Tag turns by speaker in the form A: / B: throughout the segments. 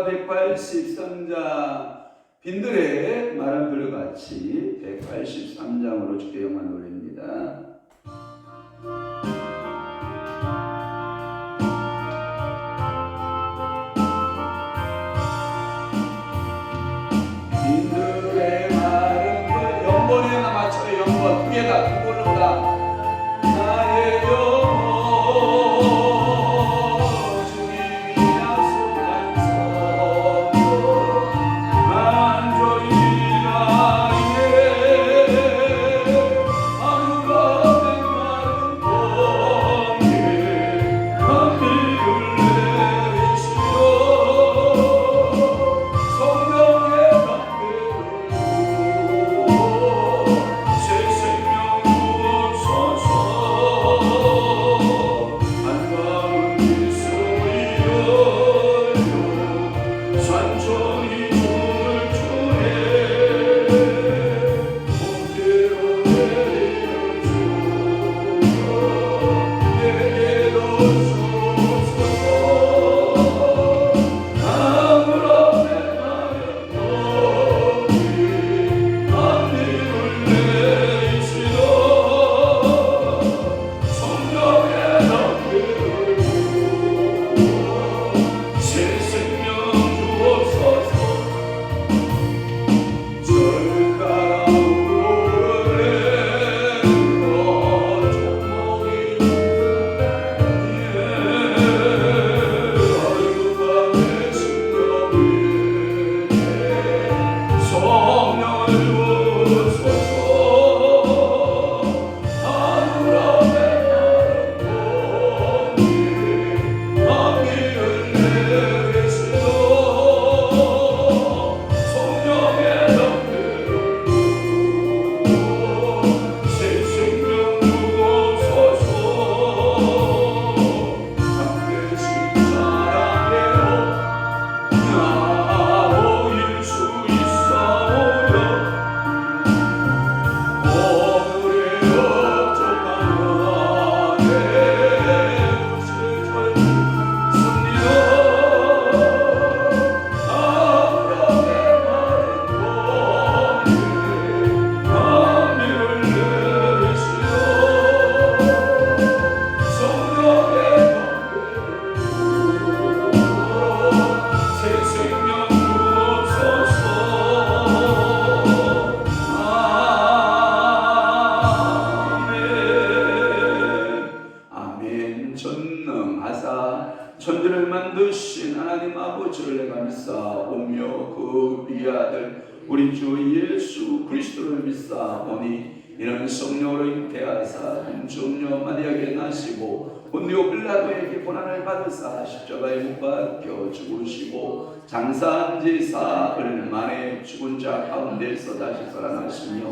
A: 183장 빈들의 말한 불같이 183장으로 주께 영광 돌립니다. 빈들의 말은 불 연번에 맞춰요. 연번 두 개다 두 번로다. 나의 천지를 만드신 하나님 아버지를 내가 믿사오며 그 위아들 우리 주 예수 그리스도를 믿사오니 이는 성령으로 잉태하사 동정녀 마리아에게 나시고 본디오 빌라도에게 고난을 받으사 십자가에 못 박혀 죽으시고 장사한 지 사흘 만에 죽은 자 가운데서 다시 살아나시며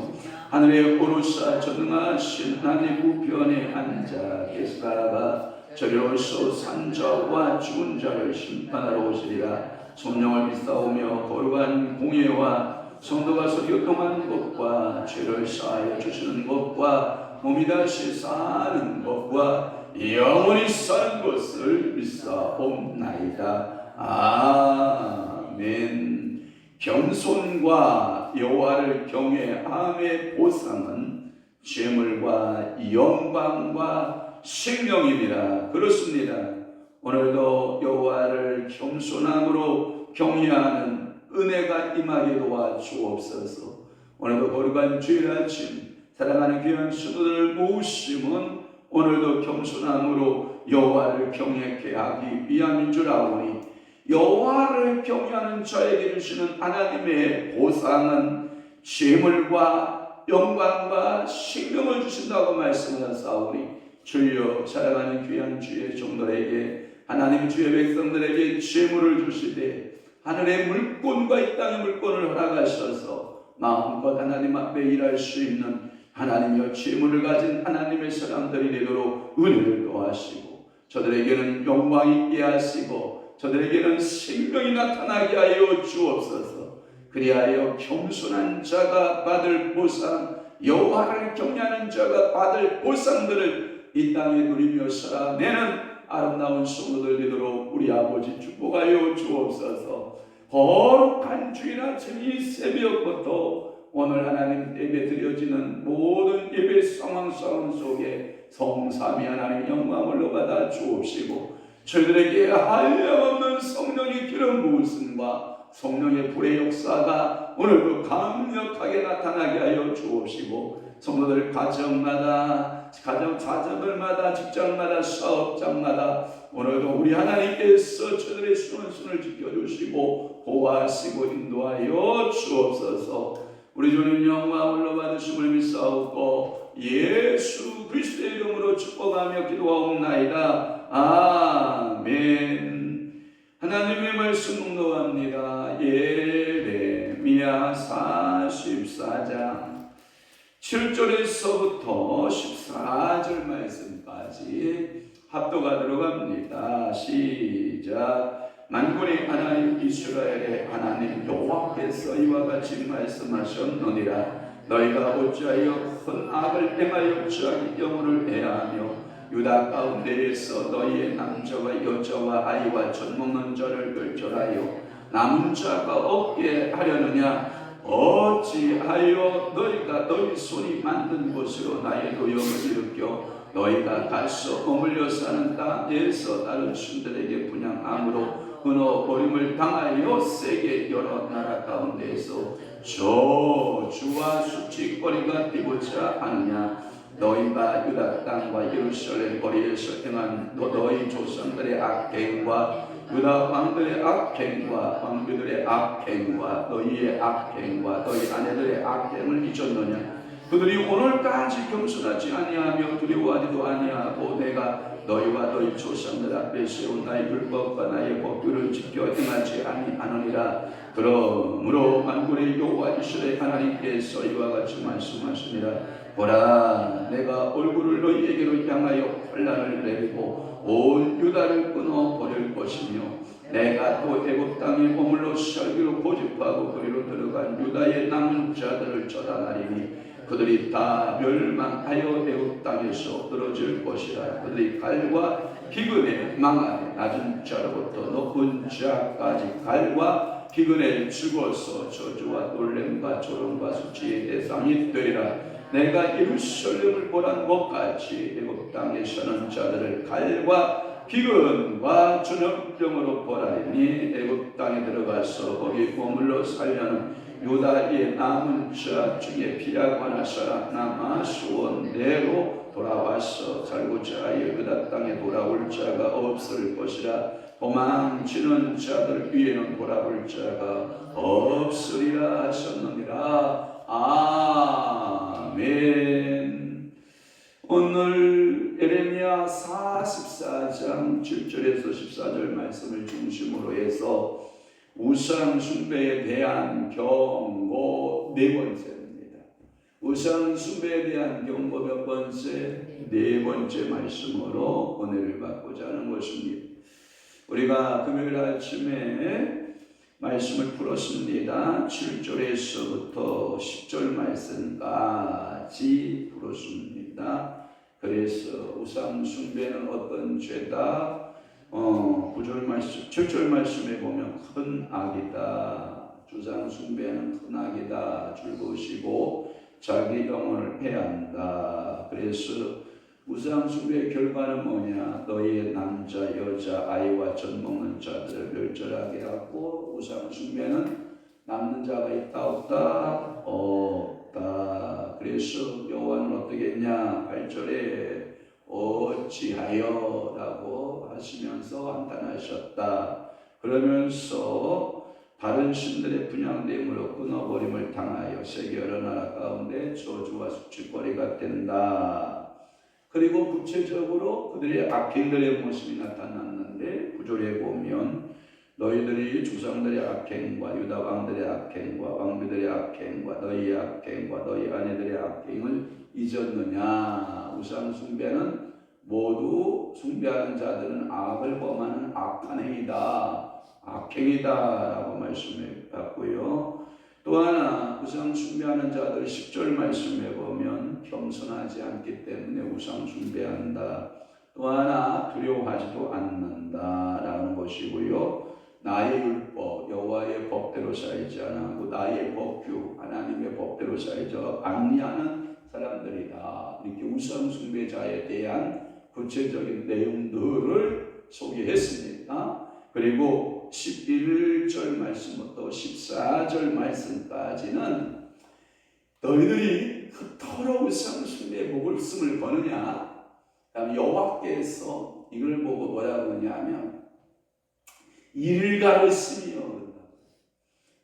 A: 하늘에 오르사 전능하신 하나님 우편에 앉아 계시다가 저리로서 산자와 죽은 자를 심판하러 오시리라. 성령을 믿사오며 거룩한 공예와 성도가 교통하는 것과 죄를 사하여 주시는 것과 몸이 다시 사는 것과 영원히 사는 것을 믿사옵나이다. 아멘. 겸손과 여호와를 경외함의 보상은 재물과 영광과 생명입니다. 그렇습니다. 오늘도 여호와를 겸손함으로 경외하는 은혜가 임하게 도와주옵소서. 오늘도 거룩한 주일 아침 사랑하는 귀한 성도들을 모으심은 오늘도 겸손함으로 여호와를 경외케 하기 위함인 줄 아오니 여호와를 경외하는 자에게 주시는 하나님의 보상은 재물과 영광과 생명을 주신다고 말씀하셨사오니 주여 사랑하는 귀한 주의 종들에게 하나님 주의 백성들에게 재물을 주시되 하늘의 물권과 이 땅의 물권을 허락하셔서 마음껏 하나님 앞에 일할 수 있는 하나님여 재물을 가진 하나님의 사람들이 되도록 은혜를 더하시고 저들에게는 영광이 있게 하시고 저들에게는 생명이 나타나게 하여 주옵소서. 그리하여 겸손한 자가 받을 보상, 여호와를 경외하는 자가 받을 보상들을 이 땅에 누리며 살아내는 아름다운 성도들 되도록 우리 아버지 축복하여 주옵소서. 거룩한 주일 아침 이 새벽부터 오늘 하나님 예배 드려지는 모든 예배 상황 속에 성삼위 하나님 영광을 받아 주옵시고 저희들에게 한량없는 성령의 기름 부으심과 성령의 불의 역사가 오늘도 강력하게 나타나게 하여 주옵시고 성도들 가정마다 가정들마다 직장마다 사업장마다 오늘도 우리 하나님께서 저들의 순순을 지켜주시고 보호하시고 인도하여 주옵소서. 우리 주님 영광을 받으심을 믿사옵고 예수 그리스도의 이름으로 축복하며 기도하옵나이다. 아멘. 하나님의 말씀 묵독합니다. 예레미야 44장 7절에서부터 14절 말씀까지 합도가 들어갑니다. 시작. 만군의 하나님 이스라엘의 하나님 여호와께서 이와 같이 말씀하셨느니라. 너희가 어찌하여 큰 악을 행하여 저기 영혼을 해하며 유다 가운데에서 너희의 남자와 여자와 아이와 젖먹는 자를 결절하여 남은 자가 없게 하려느냐. 어찌하여 너희가 너희 손이 만든 곳으로 나의 노염을 일으켜 너희가 가서 머물려 사는 땅에서 다른 신들에게 분향함으로 끊어버림을 당하여 세계 여러 나라 가운데에서 저주와 수치거리가 되고자 하느냐. 너희가 유다 땅과 예루살렘 거리에서 행한 너희 조상들의 악행과 유다 왕들의 악행과 왕비들의 악행과 너희의 악행과 너희 아내들의 악행을 잊었느냐. 그들이 오늘까지 겸손하지 아니하며 두려워하지도 아니하고 내가 너희와 너희 조상들 앞에 세운 나의 율법과 나의 법규를 지켜 행하지 아니하느니라. 그러므로 만군의 여호와 이스라엘 하나님께서 이와 같이 말씀하시니라. 보라, 내가 얼굴을 너희에게로 향하여 환난을 내리고 온 유다를 끊어 버릴 것이며 내가 또 애굽 땅에 머물러 살기로 고집하고 그리로 들어간 유다의 남은 자들을 처단하리니 그들이 다 멸망하여 애굽 땅에서 떨어질 것이라. 그들이 칼과 기근에 망하되 낮은 자로부터 높은 자까지 칼과 기근에 죽어서 저주와 놀램과 조롱과 수치의 대상이 되리라. 내가 예루살렘을 보란 것 같이 애굽 땅에 사는 자들을 칼과 기근과 전염병으로 보라니 애굽 땅에 들어가서 거기 머물러 살려는 유다의 남은 자 중에 피하거나 살아남아 수원대로 돌아와서 살고자 하여 유다 땅에 돌아올 자가 없을 것이라. 도망치는 자들 위에는 돌아올 자가 없으리라 하셨느니라. 아멘. 오늘 예레미야 44장 7절에서 14절 말씀을 중심으로 해서 우상 숭배에 대한 경고 네 번째입니다. 우상 숭배에 대한 경고 몇 번째? 네 번째 말씀으로 은혜를 받고자 하는 것입니다. 우리가 금요일 아침에 말씀을 풀었습니다. 7절에서부터 10절 말씀까지 풀었습니다. 그래서 우상 숭배는 어떤 죄다? 9절 말씀, 7절 말씀에 보면 큰 악이다. 주상 숭배는 큰 악이다. 즐거우시고 자기 영혼을 해한다. 그래서 우상 숭배의 결과는 뭐냐? 너희의 남자, 여자, 아이와 젖먹는 자들을 멸절하게 하고 우상 숭배는 남는 자가 있다 없다? 없다. 그래서 여호와는 어떻게 했냐? 8절에 어찌하여 라고 하시면서 한탄하셨다. 그러면서 다른 신들의 분향됨으로 끊어버림을 당하여 세계 여러 나라 가운데 저주와 수치거리가 된다. 그리고 구체적으로 그들의 악행들의 모습이 나타났는데 9절에 보면 너희들이 조상들의 악행과 유다 왕들의 악행과 왕비들의 악행과 너희의 악행과 너희 아내들의 악행을 잊었느냐. 우상 숭배는 모두 숭배하는 자들은 악을 범하는 악한 행위다. 악행이다 라고 말씀해 봤고요. 또 하나 우상 숭배하는 자들 10절 말씀해 보면 겸손하지 않기 때문에 우상 숭배한다. 또 하나 두려워하지도 않는다 라는 것이고요. 나의 율법, 여호와의 법대로 살지 않고 나의 법규 하나님의 법대로 살자 방리하는 사람들이다. 이렇게 우상 숭배자에 대한 구체적인 내용들을 소개했습니다. 그리고 11절 말씀부터 14절 말씀까지는 너희들이 그토록 우상 숭배에 목숨을 거느냐. 그다음 여호와께서 이걸 보고 뭐라고 하냐면 이를 가르으며.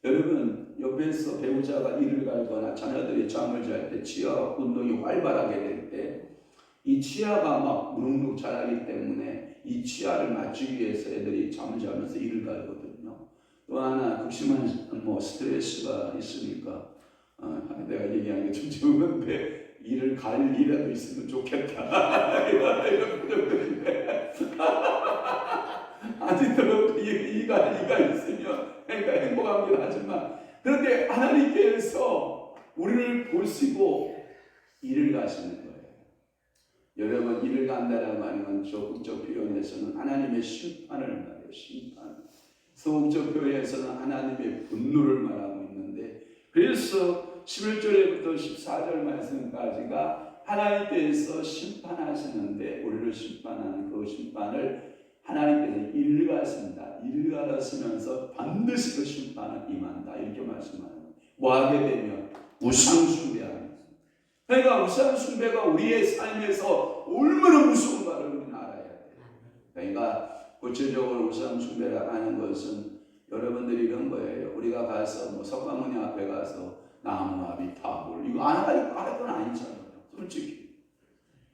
A: 여러분 옆에서 배우자가 이를 갈거나 자녀들이 잠을 잘 때 치아 운동이 활발하게 될 때 이 치아가 막 무릉묵 자라기 때문에 이 치아를 맞추기 위해서 애들이 잠을 자면서 이를 갈거든요. 또 하나 극심한 스트레스가 있으니까 내가 얘기하는 게 좀 좋은데 이를 갈 일이라도 있으면 좋겠다. 이런 부족들인데 아직도 이가 있으면 그러니까 행복하긴 하지만 그런데 하나님께서 우리를 보시고 이를 가시는 거예요. 여러분 이를 간다라고 하는 건 적극적 표현에서는 하나님의 심판을 말해요. 심판. 소극적 표현에서는 하나님의 분노를 말하고 있는데 그래서 11절부터 14절 말씀까지가 하나님께서 심판하시는데 우리를 심판하는 그 심판을 하나님께서 일가하신다. 일가하시면서 반드시 그 심판은 임한다. 이렇게 말씀하는 거예요. 뭐 하게 되면 우상숭배하는. 그러니까 우상숭배가 우리의 삶에서 얼마나 무서운가를 우리는 알아야 돼요. 그러니까 구체적으로 우상숭배를 하는 것은 여러분들이 이런 거예요. 우리가 가서 석가모니 앞에 가서 나무나비 타불 이거 안 할 건 아니잖아요. 솔직히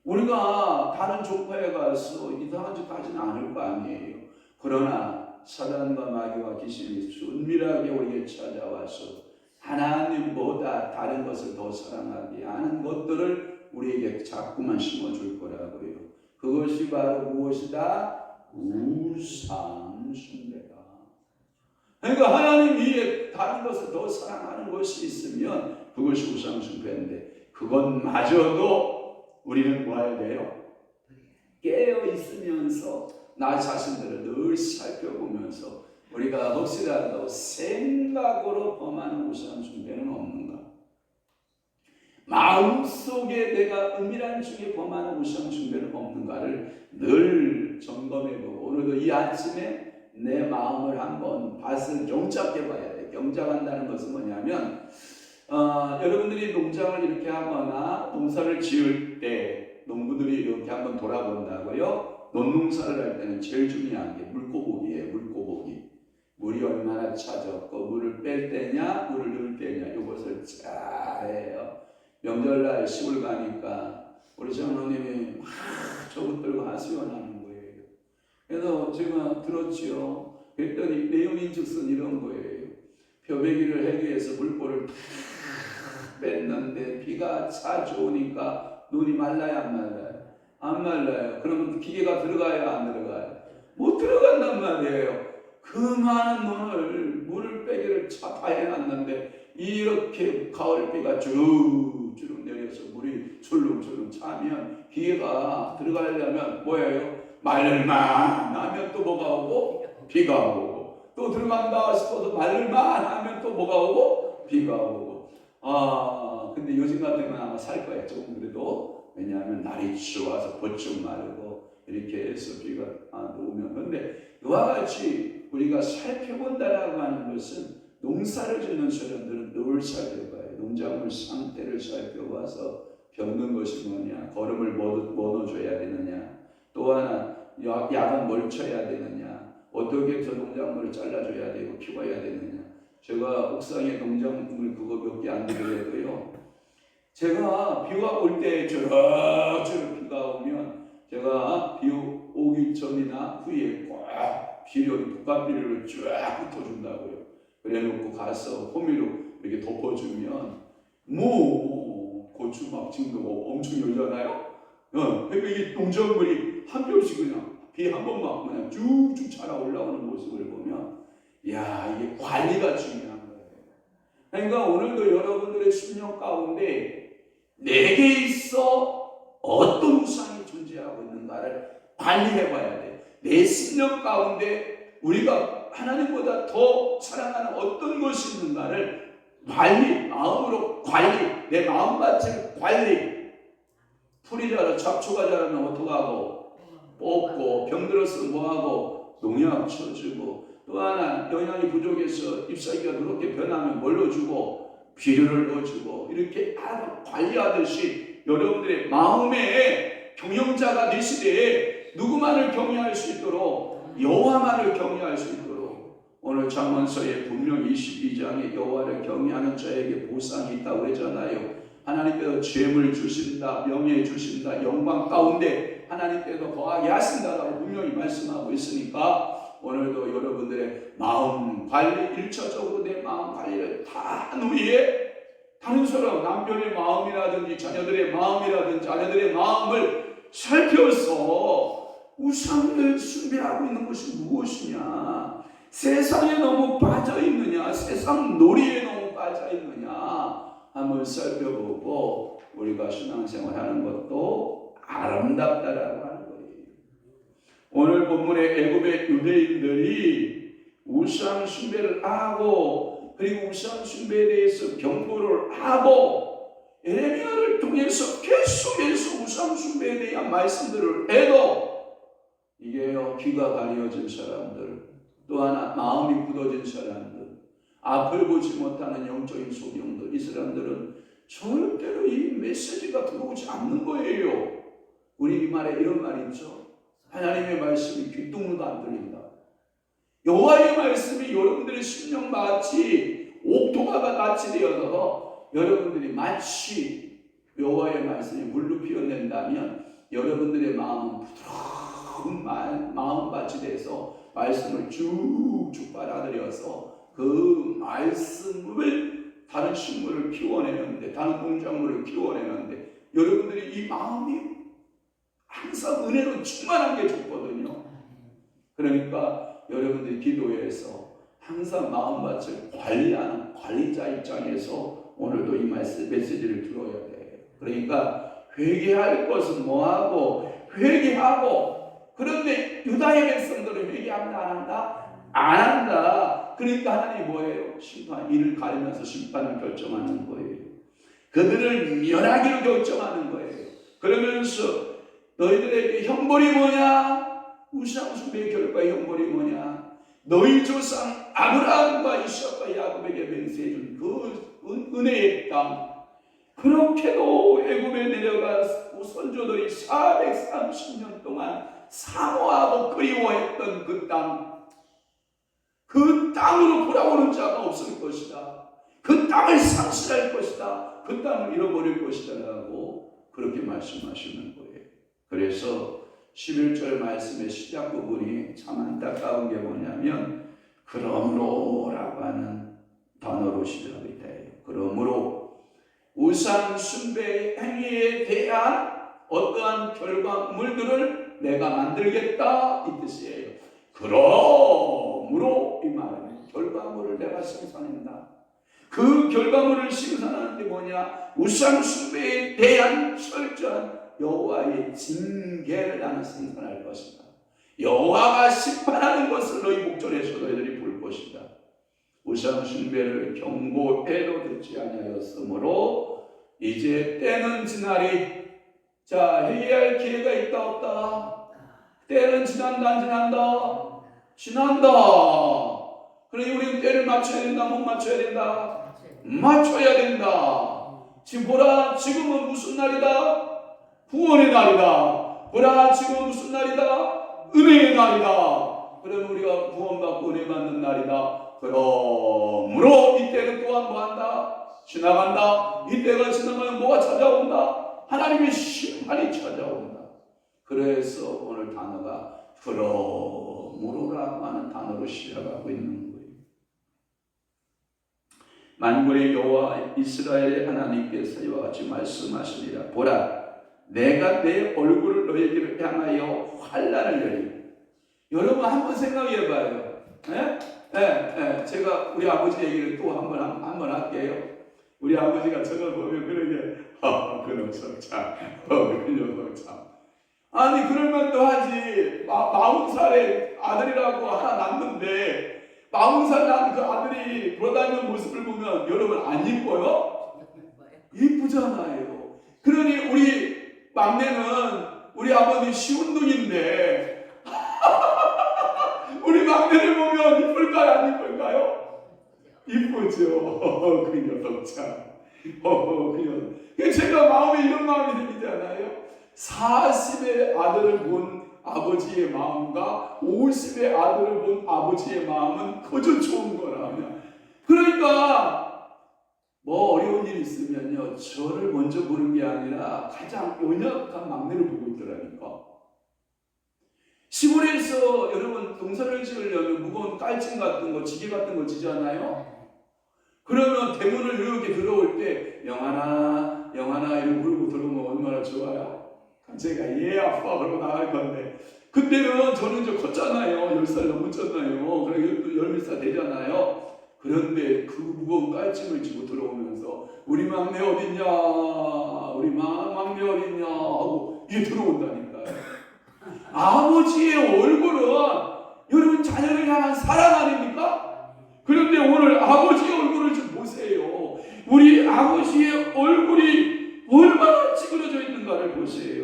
A: 우리가 다른 족파에 가서 이상한 짓 하지는 않을 거 아니에요. 그러나 사단과 마귀와 귀신이 은밀하게 우리에게 찾아와서 하나님보다 다른 것을 더 사랑하게 하는 것들을 우리에게 자꾸만 심어줄 거라고요. 그것이 바로 무엇이다? 우상숭배다. 그러니까 하나님 위에 다른 것을 더 사랑하는 것이 있으면 그것이 우상숭배인데 그것마저도 우리는 뭐 해야 돼요? 깨어 있으면서 나 자신들을 늘 살펴보면서 우리가 혹시라도 생각으로 범하는 우상숭배는 없는가? 마음속에 내가 은밀한 중에 범하는 우상숭배는 없는가를 늘 점검해보고 오늘도 이 아침에 내 마음을 한번 밭을 경작해 봐야 돼. 경작한다는 것은 뭐냐면 여러분들이 농장을 이렇게 하거나 농사를 지을 때 농부들이 이렇게 한번 돌아본다고요. 논농사를 할 때는 제일 중요한 게 물고보기예요. 물고보기. 물이 얼마나 차졌고 물을 뺄 때냐 물을 넣을 때냐 이것을 잘해요. 명절날 시골 가니까 우리 장로님이 막 저것들과 하수연하는 거예요. 그래서 제가 들었지요. 그랬더니 내용인 즉슨 이런 거예요. 벼베기를 하기 위해서 물볼을 다 뺐는데 비가 차 좋으니까 눈이 말라요 안 말라요? 안 말라요. 그러면 기계가 들어가요 안 들어가요? 못 들어간단 말이에요. 그 많은 물을 빼기를 차 다 해놨는데 이렇게 가을비가 주룩주룩 내려서 물이 출렁출렁 차면 기계가 들어가려면 뭐예요? 말을만 하면 또 뭐가 오고? 비가 오고 또 들어간다 싶어서 말을만 하면 또 뭐가 오고? 비가 오고 근데 요즘 같으면 아마 살 거예요. 조금 그래도 왜냐하면 날이 추워서 버쩍 마르고 이렇게 해서 비가 오면 근데 이와 같이 우리가 살펴본다라고 하는 것은 농사를 짓는 사람들은 늘 살펴봐요. 농작물 상태를 살펴봐서 겪는 것이 뭐냐, 거름을 뭐 넣어줘야 되느냐, 또 하나 약은 뭘 쳐야 되느냐, 어떻게 저 농작물을 잘라줘야 되고 키워야 되느냐. 제가 옥상에 농작물 그거 몇 개 안 들여도요. 제가 비가 올 때 저럭저럭 비가 오면 제가 비 오기 전이나 후에 꽉 비료, 독감비료를 쫙 흩어준다고요. 그래놓고 가서 호미로 이렇게 덮어주면 고추 막 지금도 엄청 열잖아요. 이게 농작물이 한 뼘씩 그냥 비 한 번만 그냥 쭉쭉 자라 올라오는 모습을 보면 야 이게 관리가 중요한 거예요. 그러니까 오늘도 여러분들의 심령 가운데 내게 있어 어떤 우상이 존재하고 있는가를 관리해봐야 돼. 내 심령 가운데 우리가 하나님보다 더 사랑하는 어떤 것이 무엇이 있는가를 마음으로 관리, 내 마음밭을 관리. 풀이 자라 잡초가 자라면 어떡하고, 뽑고, 병들었으면 뭐하고, 농약 쳐주고, 또 하나 영양이 부족해서 잎사귀가 그렇게 변하면 뭘로 주고, 비료를 넣어주고, 이렇게 관리하듯이 여러분들의 마음에 경영자가 되시되 누구만을 경외할 수 있도록, 여호와만을 경외할 수 있도록. 오늘 잠언서에 분명히 22장에 여호와를 경외하는 자에게 보상이 있다고 그러잖아요. 하나님께서 죄물 주신다, 명예 주신다, 영광 가운데 하나님께서 거하게 하신다라고 분명히 말씀하고 있으니까 오늘도 여러분들의 마음 관리, 1차적으로 내 마음 관리를 다 한 후에 다른 사람, 남편의 마음이라든지 자녀들의 마음이라든지 아내들의 마음을 살펴서 우상을 숭배하고 있는 것이 무엇이냐, 세상에 너무 빠져있느냐, 세상 놀이에 너무 빠져있느냐 한번 살펴보고 우리가 신앙생활하는 것도 아름답다라고 하는 거예요. 오늘 본문의 애굽의 유대인들이 우상 숭배를 하고 그리고 우상 숭배에 대해서 경고를 하고 예레미야를 통해서 계속해서 우상 숭배에 대한 말씀들을 해도 이게요, 귀가 가려진 사람들, 또 하나 마음이 굳어진 사람들, 앞을 보지 못하는 영적인 소경들, 이 사람들은 절대로 이 메시지가 들어오지 않는 거예요. 우리말에 이런 말이 있죠. 하나님의 말씀이 귓등으로도 안 들린다. 여호와의 말씀이 여러분들의 심령 마치 옥토가가 같이 되어서 여러분들이 마치 여호와의 말씀이 물로 피어낸다면 여러분들의 마음은 부드러운 마음밭이 돼서 말씀을 쭉쭉 빨아들여서 그 말씀을 다른 식물을 키워내는데, 다른 농작물을 키워내는데 여러분들이 이 마음이 항상 은혜로 충만한 게 좋거든요. 그러니까 여러분들이 기도에서 항상 마음밭을 관리하는 관리자 입장에서 오늘도 이 메시지를 들어야 돼요. 그러니까 회개할 것은 뭐하고 회개하고, 그런데 유다의 백성들은 회개한다 안 한다? 안 한다. 그러니까 하나님이 뭐예요? 심판, 이를 가리면서 심판을 결정하는 거예요. 그들을 멸하기로 결정하는 거예요. 그러면서 너희들에게 형벌이 뭐냐? 우상 숭배의 결과의 형벌이 뭐냐? 너희 조상 아브라함과 이삭과 야곱에게 맹세해준 그 은혜의 땅, 그렇게도 애굽에 내려가서 선조들이 430년 동안 사모하고 그리워했던 그 땅, 그 땅으로 돌아오는 자가 없을 것이다. 그 땅을 상실할 것이다. 그 땅을 잃어버릴 것이다 라고 그렇게 말씀하시는 거예요. 그래서 11절 말씀의 시작 부분이 참 안타까운 게 뭐냐면 그러므로 라고 하는 단어로 시작이 돼요. 그러므로 우상 숭배 행위에 대한 어떠한 결과물들을 내가 만들겠다 이 뜻이에요. 그러므로 이 말은 결과물을 내가 생산한다. 그 결과물을 생산하는 게 뭐냐? 우상 숭배에 대한 철저한 여호와의 징계를 나는 생산할 것이다. 여호와가 심판하는 것을 너희 목전에서 너희들이 볼 것이다. 우상 숭배를 경고해도 듣지 아니하였으므로 이제 때는 지나리. 자, 회개할 기회가 있다 없다? 때는 지난다 안 지난다? 지난다. 그러니 우리는 때를 맞춰야 된다 못 맞춰야 된다? 맞춰야 된다. 지금 보라, 지금은 무슨 날이다? 구원의 날이다. 보라, 지금은 무슨 날이다? 은혜의 날이다. 그러면 우리가 구원받고 은혜 받는 날이다. 그러므로 이때는 또한 뭐한다? 지나간다. 이때가 지나가면 뭐가 찾아온다? 하나님의 심판이 찾아온다. 그래서 오늘 단어가 그러므로라고 하는 단어로 시작하고 있는 거예요. 만군의 여호와 이스라엘의 하나님께서 이와 같이 말씀하시니라. 보라, 내가 내 얼굴을 너희에게 향하여 환난을 내리고. 여러분 한번 생각해봐요. 제가 우리 아버지 얘기를 또 한번 할게요. 우리 아버지가 저걸 보면 그러게, 그 녀석 참, 그 녀석 참. 아니 그럴만도 하지. 40살의 아들이라고 하나 낳는데 40살 난 그 아들이 아들이 돌아다니는 모습을 보면 여러분 안 이뻐요? 이쁘잖아요. 그러니 우리 막내는 우리 아버님 시운동인데 우리 막내를 보면 이쁠까요? 안 이쁠까요? 이쁘죠. 그 녀석 참. 그 녀석. 제가 마음에 이런 마음이 생기잖아요. 40의 아들을 본 아버지의 마음과 50의 아들을 본 아버지의 마음은 그저 좋은 거라면, 그러니까 뭐 어려운 일 있으면요 저를 먼저 보는 게 아니라 가장 연약한 막내를 보고 있더라니까. 시골에서 여러분 동산을 지으려면 무거운 깔짐 같은 거, 지게 같은 거 지잖아요. 그러면 대문을 이렇게 들어올 때 영하나 영하나 이러고 부르고 들어오면 얼마나 좋아요. 제가 예 아빠 그러고 나갈 건데, 그때는 저는 이제 컸잖아요. 10살 넘었잖아요. 그러니까 또 10살 되잖아요. 그런데 그 무거운 깔짐을 지고 들어오면서 우리 막내 어딨냐, 우리 막내 어딨냐 하고 이게 들어온다니까요. 아버지의 얼굴은 여러분 자녀를 향한 사랑 아닙니까? 그런데 오늘 아버지의 얼굴을 좀 보세요. 우리 아버지의 얼굴이 얼마나 찌그러져 있는가를 보세요.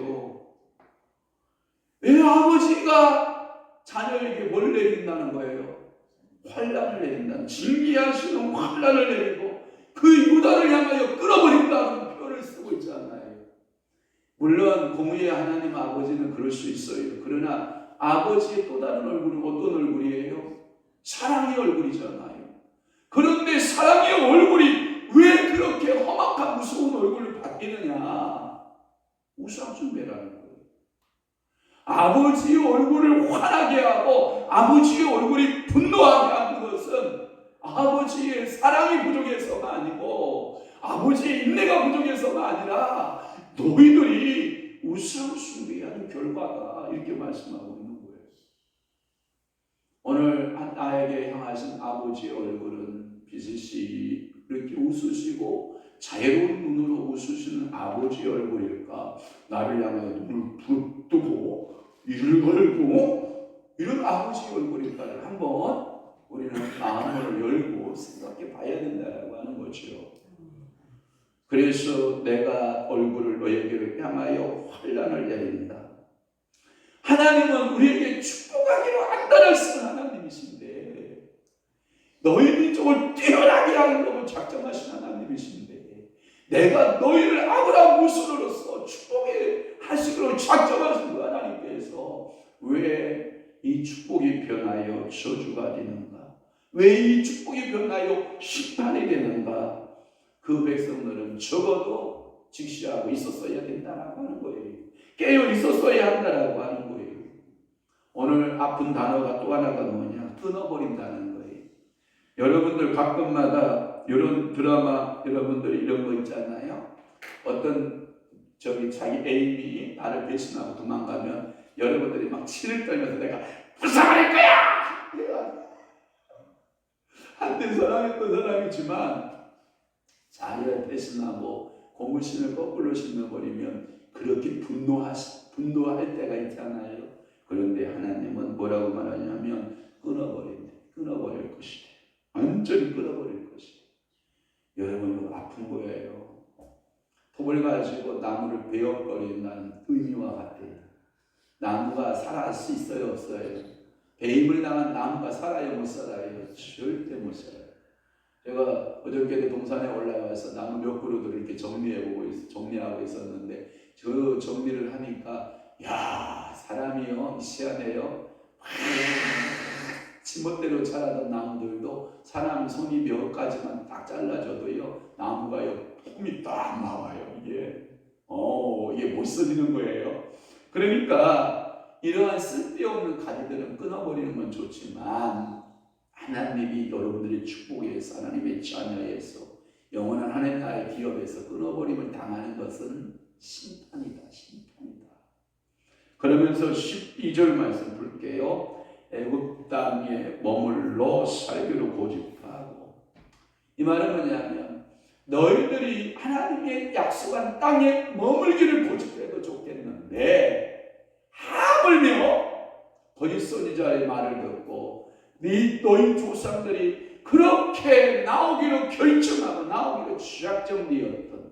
A: 왜 아버지가 자녀에게 뭘 내린다는 거예요? 환난을 내린다는, 징계하시는 환난을 내리고 그 유다를 향하여 끌어버린다는 표현을 쓰고 있잖아요. 물론 공의의 하나님 아버지는 그럴 수 있어요. 그러나 아버지의 또 다른 얼굴은 어떤 얼굴이에요? 사랑의 얼굴이잖아요. 그런데 사랑의 얼굴이 왜 그렇게 험악한 무서운 얼굴을 바뀌느냐? 우상숭배라는 거예요. 아버지의 얼굴을 환하게 하고 아버지의 얼굴이 분노하게 하는 것은 아버지의 사랑이 부족해서가 아니고 아버지의 인내가 부족해서가 아니라 너희들이 우상숭배하는 결과다, 이렇게 말씀하고 있는 거예요. 오늘 나에게 향하신 아버지의 얼굴은 비슷이 이렇게 웃으시고 자애로운 눈으로 웃으시는 아버지의 얼굴일까? 나를 향하여 눈을 부릅뜨고 이를 걸고 이런 아버지의 얼굴일까를 한번 우리는 마음을 열고 생각해 봐야 된다고 하는 거죠. 그래서 내가 얼굴을 너에게 향하여 환난을 내린다. 하나님은 우리에게 축복하기로 한다를 쓰는 하나님이신데, 너희 민족을 뛰어나게 하려고 작정하신 하나님이신데, 내가 너희를 아브라함 후손으로서 축복해 하시기로 작정하신 그 하나님께서 왜 이 축복이 변하여 저주가 되는가? 왜 이 축복이 변하여 심판이 되는가? 그 백성들은 적어도 직시하고 있었어야 된다라고 하는 거예요. 깨어 있었어야 한다라고 하는 거예요. 오늘 아픈 단어가 또 하나가 뭐냐? 끊어버린다는 거예요. 여러분들 가끔마다 이런 드라마, 여러분들 이런 거 있잖아요. 어떤 자기 애인이 나를 배신하고 도망가면 여러분들이 막 치를 떨면서 내가 부숴버릴 거야! 한때 사랑했던 사람이지만 자녀를 배신하고 고무신을 거꾸로 신어버리면 그렇게 분노할 때가 있잖아요. 그런데 하나님은 뭐라고 말하냐면 끊어버릴 것이다. 완전히 끊어버릴 것이다. 여러분 이거 아픈 거예요. 톱을 가지고 나무를 베어버린다는 의미와 같아요. 나무가 살아갈 수 있어요, 없어요? 배임을 당한 나무가 살아요, 못 살아요? 절대 못 살아요. 제가 어저께도 동산에 올라와서 나무 몇 그루들을 이렇게 정리하고 있었는데, 저 정리를 하니까 야, 사람이요, 이 시간에요, 지멋대로 자라던 나무들도 사람 손이 몇 가지만 딱 잘라줘도요, 나무가요, 폼이 딱 나와요. 이게 멋있어지는 거예요. 그러니까 이러한 쓸데없는 가지들은 끊어버리는 건 좋지만, 하나님이 여러분들의 축복에서, 하나님의 자녀에서, 영원한 하나님 나라의 기업에서 끊어버림을 당하는 것은 심판이다. 그러면서 12절 말씀 볼게요. 애굽 땅에 머물러 살기로 고집하고. 이 말은 뭐냐면 너희들이 하나님의 약속한 땅에 머물기를 고집해도 좋겠는데, 하물며 거짓 선지자의 말을 듣고 너희 조상들이 그렇게 나오기로 결정하고 나오기로 취약정되었던,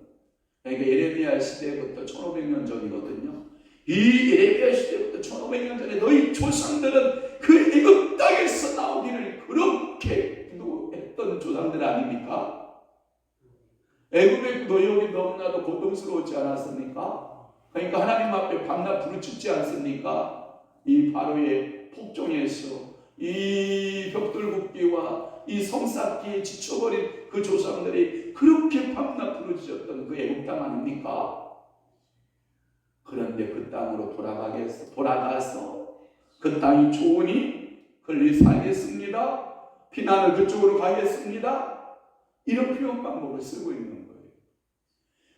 A: 그러니까 예레미야 시대부터 1500년 전이거든요. 이 예레미야 시대부터 1500년 전에 너희 조상들은 그 애굽 땅에서 나오기를 그렇게 기도했던 조상들 아닙니까? 애굽의 노역이 너무나도 고통스러웠지 않았습니까? 그러니까 하나님 앞에 밤낮 부르짖지 않습니까? 이 바로의 폭정에서 이 벽돌 굽기와 이 성쌓기에 지쳐버린 그 조상들이 그렇게 밤낮 부르짖었던 그 애굽 땅 아닙니까? 그런데 그 땅으로 돌아가서 그 땅이 좋으니 그리 살겠습니다. 피난을 그쪽으로 가겠습니다. 이런 표현 방법을 쓰고 있는 거예요.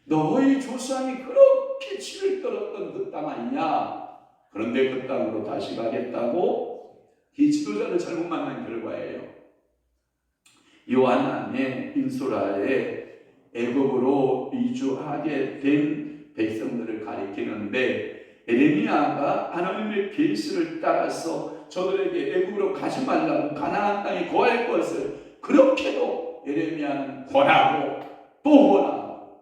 A: 너희 조상이 그렇게 치를 떨었던 그 땅 아니냐? 그런데 그 땅으로 다시 가겠다고 이 지도자를 잘못 만난 결과예요. 요한의 인소라에 애굽으로 이주하게 된 백성들을 가리키는데, 예레미야가 하나님의 계시를 따라서 저들에게 애굽으로 가지 말라고 가나안 땅에 거할 것을 그렇게도 예레미야는 권하고 또 권하고,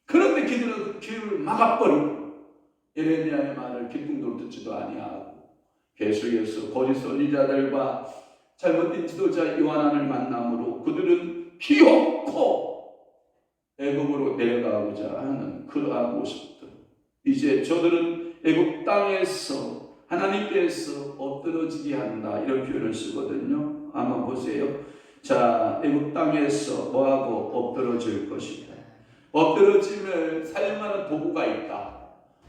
A: 그런데 그들은 그 길을 막아버리고 예레미야의 말을 기쁨도 듣지도 아니하고 계속해서 거짓 선지자들과 잘못된 지도자 요한을 만남으로 그들은 기어코 애굽으로 내려가고자 하는 그러한 모습들. 이제 저들은 애굽 땅에서 하나님께서 엎드러지게 한다, 이런 표현을 쓰거든요. 아마 보세요. 자, 애굽 땅에서 뭐하고 엎드러질 것이다. 엎드러짐을 사용하는 도구가 있다.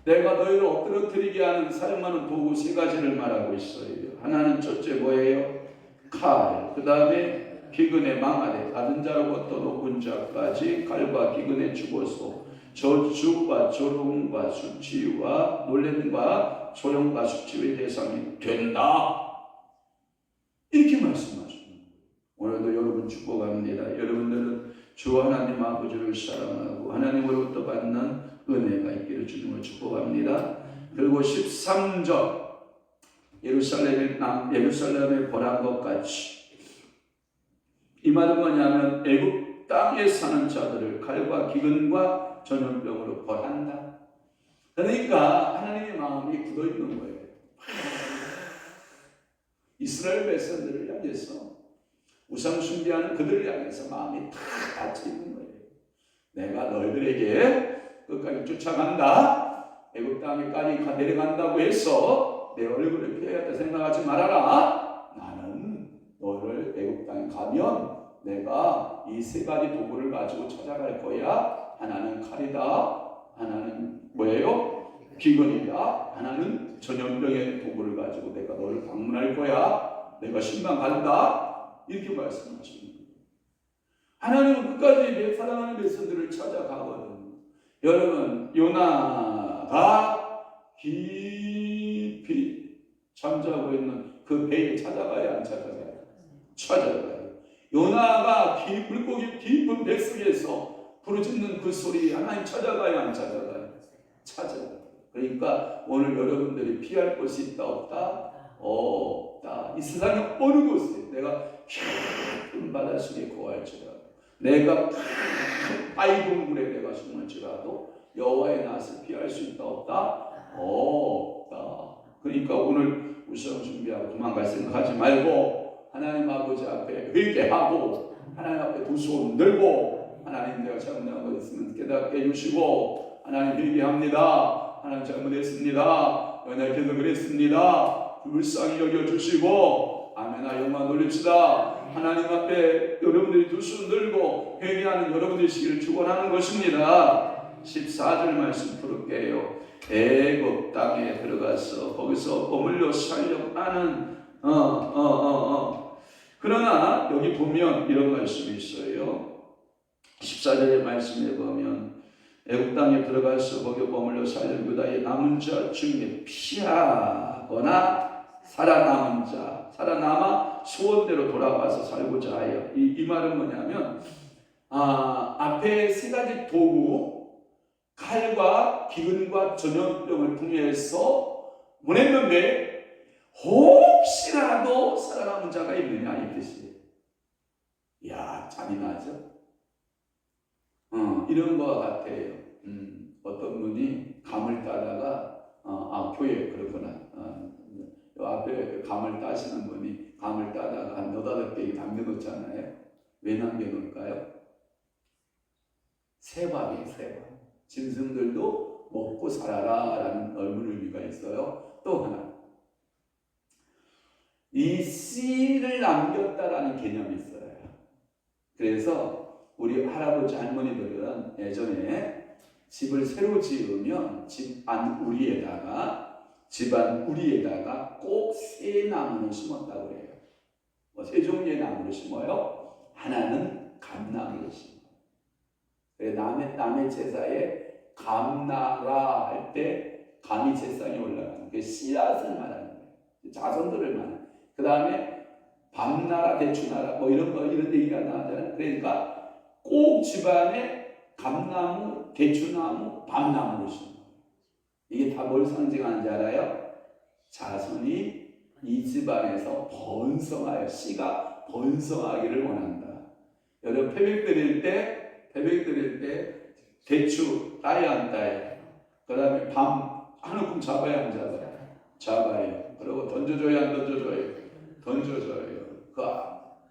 A: 내가 너희를 엎드러뜨리게 하는 사용하는 도구 세 가지를 말하고 있어요. 하나는 첫째 뭐예요? 칼. 그 다음에 기근의 망아래, 낮은 자로부터 높은 자까지 칼과 기근에 죽어서 저주와 조롱과 수치와 놀램과 조롱과 수치의 대상이 된다. 이렇게 말씀하십니다. 오늘도 여러분 축복합니다. 여러분들은 주 하나님 아버지를 사랑하고 하나님으로부터 받는 은혜가 있기를 주님을 축복합니다. 그리고 13절, 예루살렘을 벌한 것 같이, 이 말은 뭐냐면 애굽 땅에 사는 자들을 칼과 기근과 전염병으로 벌한다. 그러니까 하나님의 마음이 굳어있는 거예요. 이스라엘 백성들을 향해서, 우상 숭배하는 그들을 향해서 마음이 다 닫혀있는 거예요. 내가 너희들에게 끝까지 쫓아간다, 애굽 땅에까지 내려간다고 해서 내 얼굴을 피해야겠다 생각하지 말아라. 나는 너를 애굽 땅에 가면 내가 이 세 가지 도구를 가지고 찾아갈 거야. 하나는 칼이다, 하나는 뭐예요? 기근이다, 하나는 전염병의 도구를 가지고 내가 너를 방문할 거야. 내가 신방 간다. 이렇게 말씀하시는 거예요. 하나님은 끝까지 사랑하는 백성들을 찾아가거든요. 여러분, 요나가 깊이 잠자고 있는 그 배에 찾아가야 안 찾아가요? 찾아가요. 요나가 물고기 깊은 뱃속에서 부르짖는 그 소리 하나님 찾아가야 안 찾아가요? 찾아가요. 그러니까 오늘 여러분들이 피할 곳이 있다 없다? 없다. 이 세상에 어느 곳에 내가 깊은 바닷속에 거할지라도, 내가 큰 바위 동굴에 내가 숨을지라도 여호와의 낯을 피할 수 있다 없다? 없다. 그러니까 오늘 우상 숭배하고 도망갈 생각하지 말고 하나님 아버지 앞에 회개하고 하나님 앞에 두 손 들고, 하나님 내가 잘못한 것 있으면 깨닫게 해주시고, 하나님 회개합니다, 하나님 잘못했습니다, 연약해서 그랬습니다, 불쌍히 여겨주시고 아멘아 영광 돌립시다. 하나님 앞에 여러분들이 두 손 들고 회개하는 여러분들이시기를 축원하는 것입니다. 14절 말씀 풀을게요. 애굽 땅에 들어가서 거기서 머물러 살려고 하는 그러나 여기 보면 이런 말씀이 있어요. 14절의 말씀에 보면 애굽 땅에 들어가서 거기 머물러 살려고 유다의 남은 자 중에 피하거나 살아남은 자, 살아남아 소원대로 돌아와서 살고자 하여, 이 말은 뭐냐면 앞에 세 가지 도구, 칼과 기근과 전염병을 통해서 보냈는데 혹시라도 살아남은 자가 있느냐, 이 뜻이에요. 잔인하죠. 이런 거와 같아요. 어떤 분이 감을 따다가 교회 그렇구나. 요 앞에 감을 따시는 분이 감을 따다가 한 8-5개 남겨놓잖아요. 왜 남겨놓을까요? 새밥이에요, 새밥. 짐승들도 먹고 살아라 라는 넓은 의미가 있어요. 또 하나, 이 씨를 남겼다라는 개념이 있어요. 그래서 우리 할아버지 할머니들은 예전에 집을 새로 지으면 집안 우리에다가 꼭 세 나무를 심었다고 해요. 세 종류의 나무를 심어요. 하나는 감나무를 심어요. 남의 제사에 감나라 할 때 감이 제상에 올라가는 그 씨앗을 말하는 거예요. 자손들을 말하는. 그 다음에 밤나라, 대추나라 이런 얘기가 나오잖아요. 그러니까 꼭 집안에 감나무, 대추나무, 밤나무를 심어요. 이게 다 뭘 상징하는지 알아요? 자손이 이 집안에서 번성하여 씨가 번성하기를 원한다. 여러분 패백 드릴 때 대추 따야 안 따야? 그 다음에 밤 한 움큼 잡아야 안 잡아요? 잡아요. 그리고 던져줘야 안 던져줘요? 던져줘요. 그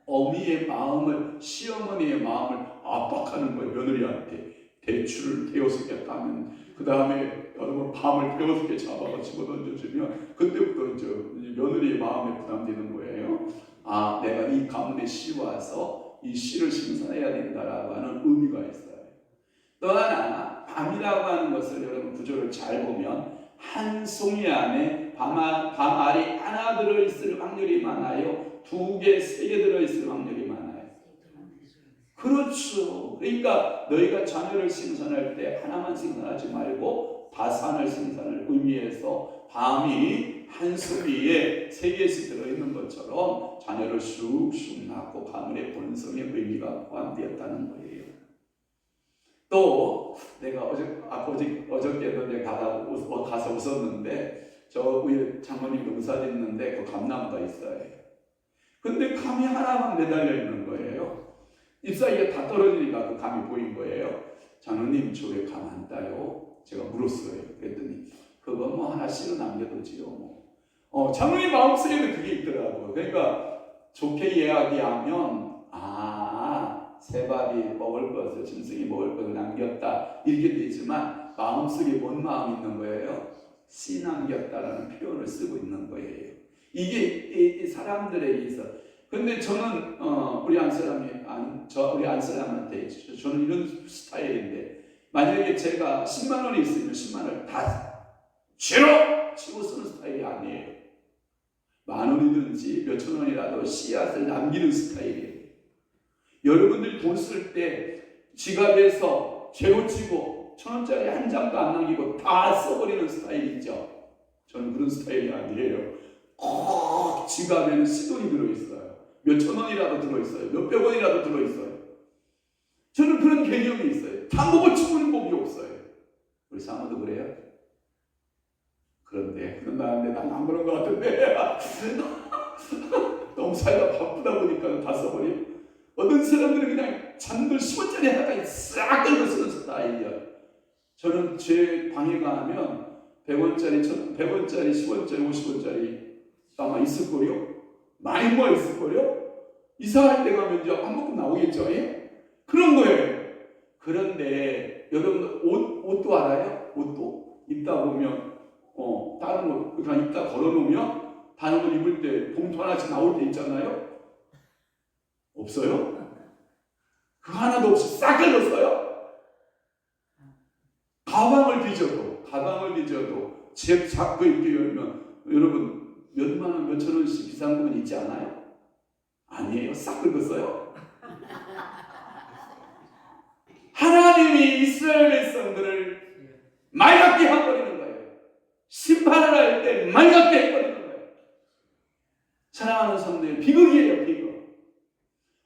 A: 어미의 마음을, 시어머니의 마음을 압박하는 거예요. 며느리한테 대추를 5개 따면 그 다음에 여러분 밤을 5개 잡아서 집어던져주면 그때부터 이제 며느리의 마음에 부담되는 거예요. 내가 이 가문에 씨 와서 이 씨를 생산해야 된다라고 하는 의미가 있어요. 또 하나, 밤이라고 하는 것을 여러분 구조를 잘 보면 한 송이 안에 밤알이 하나 들어있을 확률이 많아요. 2개, 3개 들어있을 확률이 많아요. 그렇죠. 그러니까 너희가 자녀를 생산할 때 하나만 생산하지 말고 다산을 생산을 의미해서 밤이 한 송이에 3개씩 들어있는 것처럼 자녀를 쑥쑥 낳고 가문의 본성의 의미가 포함되었다는 거예요. 또 내가 어저께도 내가 가서 웃었는데 저 위에 장모님도 의사 됐는데 그 감나무가 있어요. 근데 감이 하나만 매달려 있는 거예요. 잎사귀가 다 떨어지니까 그 감이 보인 거예요. 장로님 저 왜 감 안 따요? 제가 물었어요. 그랬더니 그거 뭐 하나씩은 남겨두지요. 장로님 마음속에는 그게 있더라고요. 그러니까 좋게 이야기하면 새밥이 먹을 것을, 짐승이 먹을 것을 남겼다 이렇게 되지만 마음속에 뭔 마음이 있는 거예요? 씨 남겼다라는 표현을 쓰고 있는 거예요. 이게 이 사람들에게 있어. 근데 저는 우리 안사람한테 저는 이런 스타일인데 만약에 제가 10만 원이 있으면 10만 원을 다 죄로 치고 쓰는 스타일이 아니에요. 10,000원이든지 몇천 원이라도 씨앗을 남기는 스타일이에요. 여러분들이 돈 쓸 때 지갑에서 죄로 치고 1,000원짜리 한 장도 안 남기고 다 써버리는 스타일이죠. 저는 그런 스타일이 아니에요. 꼭 지갑에는 씨돈이 들어있어요. 몇천 원이라도 들어있어요. 몇백 원이라도 들어있어요. 저는 그런 개념이 있어요. 다 먹어치우는 법이 없어요. 우리 사모도 그래요? 그런데 난 안 그런 것 같은데 너무 사이가 바쁘다 보니까 다 써버려. 어떤 사람들은 그냥 잔들 10원짜리 하나까지 싹 긁어 쓰는 스타일이에요. 저는 제 방에 가면 100원짜리, 10원짜리, 50원짜리 아마 있을 거요. 많이 모여 있을 거요. 이사할 때 가면 이제 한 묶음 나오겠죠. 예? 그런 거예요. 그런데 여러분들 옷도 알아요? 옷도 입다 보면 다른 옷 그냥 입다 걸어놓으면 다른 옷 입을 때 봉투 하나씩 나올 때 있잖아요. 없어요? 그거 하나도 없이 싹 긁었어요. 가방을 뒤져도 집 잡고 이렇게 열면 여러분 몇만 원, 몇천 원씩 비상금은 있지 않아요? 아니에요. 싹 긁었어요. 하나님이 이스라엘 백성들을 맑게 해버리는 거예요. 심판을 할 때 맑게 해버리는 거예요. 사랑하는 성도들, 비극이에요, 비극.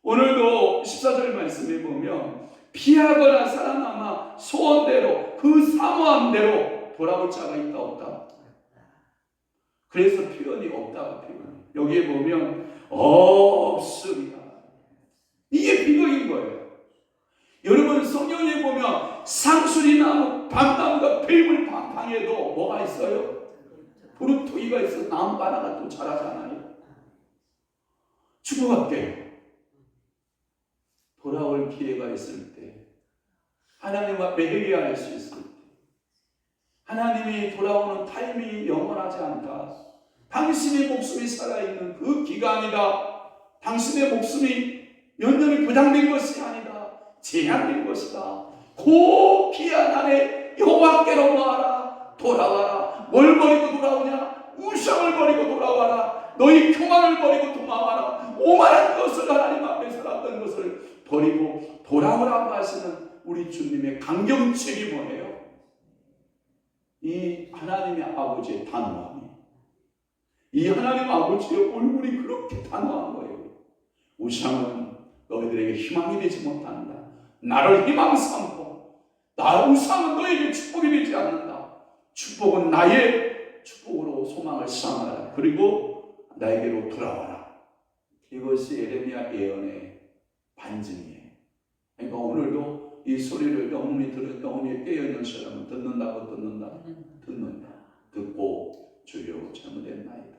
A: 오늘도 14절 말씀에 보면 피하거나 살아남아 소원대로 그 사모한 대로 돌아올 자가 있다 없다. 그래서 표현이 없다고 표현해요. 여기에 보면 없습니다. 이게 비극인 긍정적인 거예요. 여러분 성경에 보면 상수리나무, 밤나무가 뱀을 방해해도 뭐가 있어요? 부르토기가 있어 나무 하나가 또 자라잖아요. 축복할게요. 돌아올 기회가 있을 때, 하나님 앞에 회개할 수 있을 때, 하나님이 돌아오는 타임이 영원하지 않다. 당신의 목숨이 살아있는 그 기간이다. 당신의 목숨이 몇 년이 보장된 것이 아니다. 제한된 것이다. 그 귀한 안에 여호와께로 모아라. 돌아와라. 뭘 버리고 돌아오냐? 우상을 버리고 돌아와라. 너희 교만을 버리고 도망와라. 오만한 것을 하나님 앞에 살았던 것을 버리고 돌아오라고 하시는 우리 주님의 강경책이 뭐예요? 이 하나님의 아버지의 단호함이, 이 하나님 아버지의 얼굴이 그렇게 단호한 거예요. 우상은 너희들에게 희망이 되지 못한다. 나를 희망 삼고, 나 우상은 너에게 축복이 되지 않는다. 축복은 나의 축복으로 소망을 삼아라. 그리고 나에게로 돌아와라. 이것이 예레미야 예언의 반증이에요. 그러니까 오늘도 이 소리를 영혼이 깨어있는 사람은 듣는다. 듣고 주여 잘못했나이다.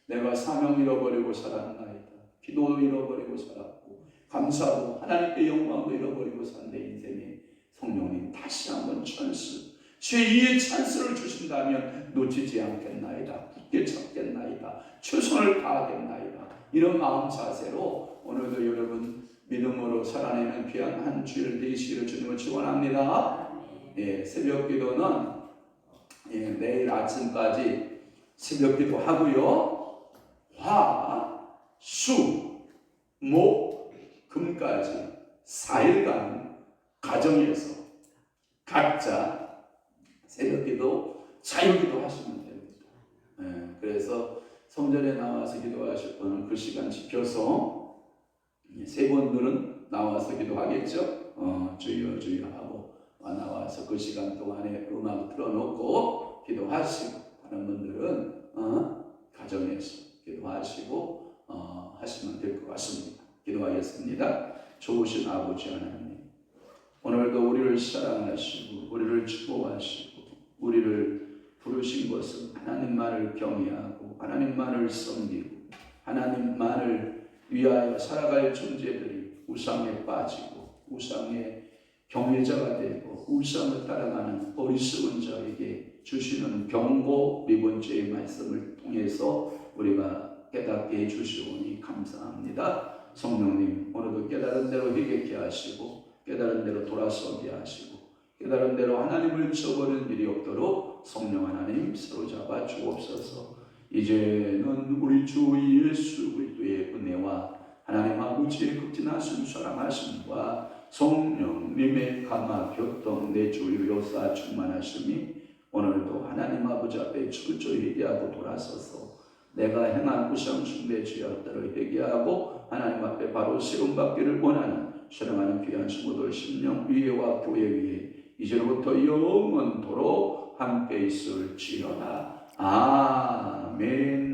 A: 내가 사명 잃어버리고 살았나이다. 기도도 잃어버리고 살았고 감사도 하나님께 영광도 잃어버리고 산 내 인생에 성령님 다시 한번 찬스, 제2의 찬스를 주신다면 놓치지 않겠나이다. 굳게 잡겠나이다. 최선을 다하겠나이다. 이런 마음 자세로 오늘도 여러분 믿음으로 살아내는 귀한 한 주일 되시기를 주님을 축원합니다. 새벽 기도는 내일 아침까지 새벽 기도 하고요. 화, 수, 목, 금까지 4일간 가정에서 각자 새벽 기도, 자유 기도 하시면 됩니다. 그래서 성전에 나와서 기도하실 분은 그 시간 지켜서 세 분들은 나와서 기도하겠죠. 주여 주여 하고 나와서 그 시간 동안에 음악 틀어놓고 기도하시고, 다른 분들은 가정에서 기도하시고 하시면 될 것 같습니다. 기도하겠습니다. 좋으신 아버지 하나님, 오늘도 우리를 사랑하시고 우리를 축복하시고 우리를 부르신 것은 하나님만을 경외하고 하나님만을 섬기고 하나님만을 위하여 살아갈 존재들이 우상에 빠지고 우상의 경외자가 되고 우상을 따라가는 어리석은 자에게 주시는 경고 네 번째의 말씀을 통해서 우리가 깨닫게 해주시오니 감사합니다. 성령님, 오늘도 깨달은 대로 회개케 하시고 깨달은 대로 돌아서게 하시고 깨달은 대로 하나님을 잊어버리는 일이 없도록 성령 하나님 사로잡아 주옵소서. 이제는 우리 주 예수 그리스도의 은혜와 하나님 아버지의 극진하신 사랑하심과 성령님의 감화 교통 내 주위로 쌓아 충만하심이 오늘도 하나님 아버지 앞에 철저히 회개하고 돌아서서 내가 행한 우상 숭배 죄악들을 회개하고 하나님 앞에 바로 세움받기를 원하는 사랑하는 귀한 성도들 심령 위에와 교회 위에 이제로부터 영원토록 함께 있을지어다. 아멘.